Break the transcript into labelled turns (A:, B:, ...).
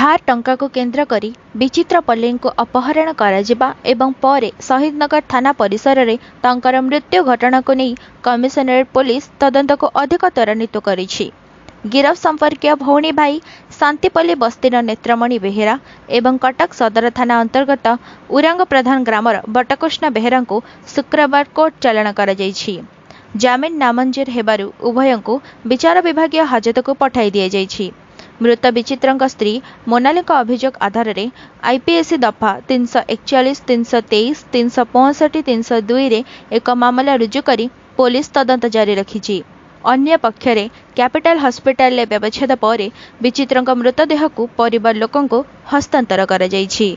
A: धार टंका को केन्द्र करी विचित्र पल्ली को अपहरण करा एवं परे शहीदनगर थाना परिसर में तांकर मृत्यु घटना को नहीं कमिशनरेट पुलिस तदंत को अधिक त्वरान्वित करिछि। गिरफ संपर्कीय भौणी भाई शांतिपल्ली बस्तीर नेत्रमणि बेहेरा एवं कटक सदर थाना अंतर्गत उरांग प्रधान ग्रामर बटकृष्ण बेहेरा को शुक्रवार कोर्ट चालाण करा जायछि। जामिन नामंजूर हेबारु उभय को विचार विभागीय हाजत को पठाई दिया जायछि। मृत विचित्रଙ୍କ स्त्री मोनाली अभियोग आधार में आईपीएसी दफा 341, 323, 365, 302 रे एक मामला रुजु करी पुलिस तदंत जारी रखिछि। अन्य पक्षरे कैपिटल हॉस्पिटल व्यवच्छेद पर विचित्रଙ୍କ मृतदेह को परिवार लोकंको हस्तांतर करा जायछि।